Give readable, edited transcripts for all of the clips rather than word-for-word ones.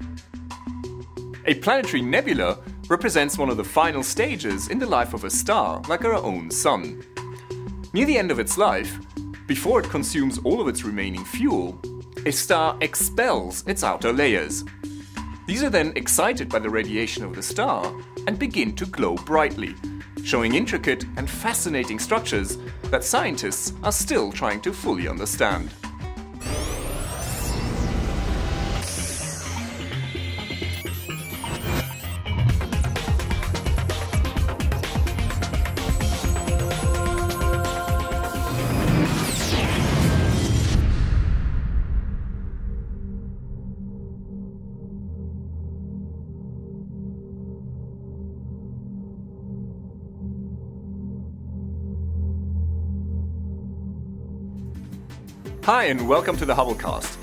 A planetary nebula represents one of the final stages in the life of a star, like our own Sun. Near the end of its life, before it consumes all of its remaining fuel, a star expels its outer layers. These are then excited by the radiation of the star and begin to glow brightly, showing intricate and fascinating structures that scientists are still trying to fully understand. Hi and welcome to the Hubblecast.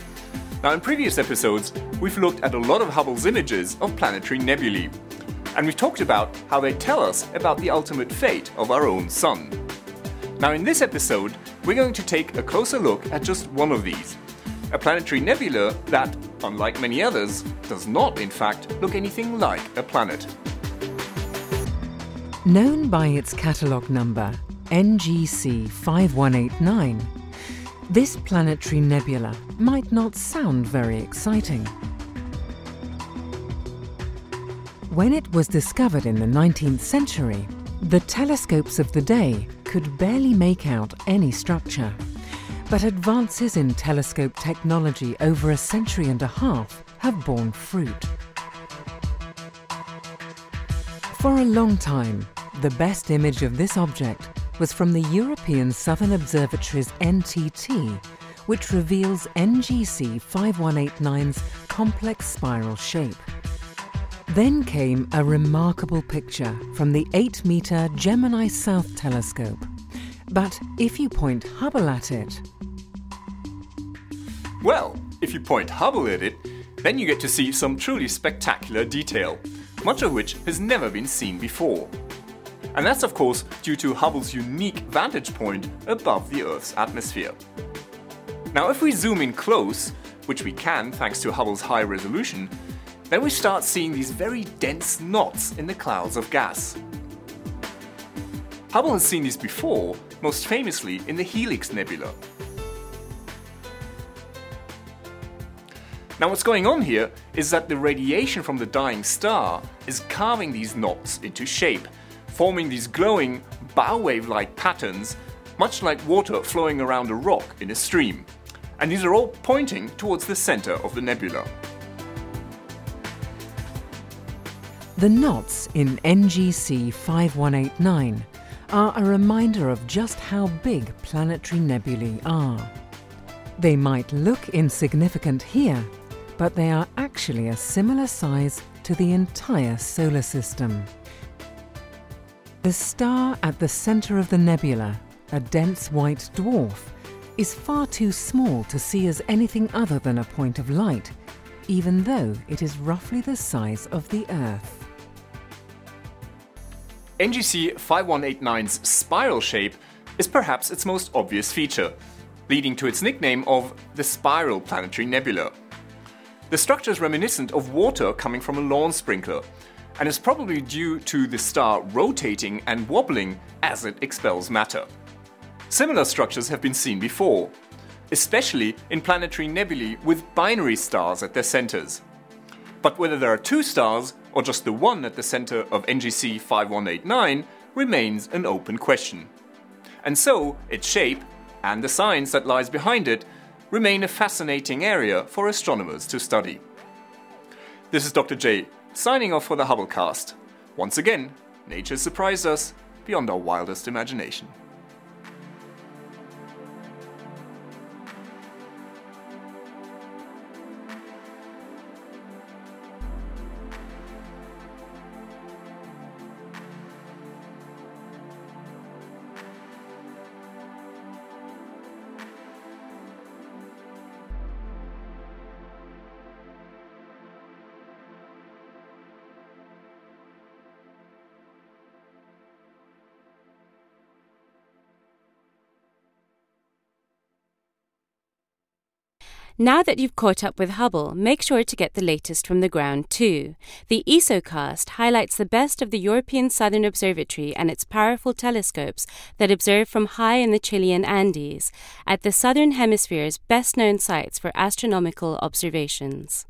Now in previous episodes we've looked at a lot of Hubble's images of planetary nebulae, and we've talked about how they tell us about the ultimate fate of our own Sun. Now in this episode we're going to take a closer look at just one of these, a planetary nebula that, unlike many others, does not in fact look anything like a planet. Known by its catalogue number NGC 5189, this planetary nebula might not sound very exciting. When it was discovered in the 19th century, the telescopes of the day could barely make out any structure. But advances in telescope technology over a century and a half have borne fruit. For a long time, the best image of this object was from the European Southern Observatory's NTT, which reveals NGC 5189's complex spiral shape. Then came a remarkable picture from the 8-meter Gemini South telescope. But if you point Hubble at it... Well, if you point Hubble at it, then you get to see some truly spectacular detail, much of which has never been seen before. And that's of course due to Hubble's unique vantage point above the Earth's atmosphere. Now if we zoom in close, which we can thanks to Hubble's high resolution, then we start seeing these very dense knots in the clouds of gas. Hubble has seen these before, most famously in the Helix Nebula. Now what's going on here is that the radiation from the dying star is carving these knots into shape, forming these glowing, bow wave-like patterns, much like water flowing around a rock in a stream. And these are all pointing towards the center of the nebula. The knots in NGC 5189 are a reminder of just how big planetary nebulae are. They might look insignificant here, but they are actually a similar size to the entire solar system. The star at the center of the nebula, a dense white dwarf, is far too small to see as anything other than a point of light, even though it is roughly the size of the Earth. NGC 5189's spiral shape is perhaps its most obvious feature, leading to its nickname of the Spiral Planetary Nebula. The structure is reminiscent of water coming from a lawn sprinkler, and is probably due to the star rotating and wobbling as it expels matter. Similar structures have been seen before, especially in planetary nebulae with binary stars at their centers. But whether there are two stars or just the one at the center of NGC 5189 remains an open question. And so its shape, and the science that lies behind it, remain a fascinating area for astronomers to study. This is Dr. J, signing off for the Hubblecast. Once again, nature surprised us beyond our wildest imagination. Now that you've caught up with Hubble, make sure to get the latest from the ground too. The ESOcast highlights the best of the European Southern Observatory and its powerful telescopes that observe from high in the Chilean Andes, at the Southern Hemisphere's best-known sites for astronomical observations.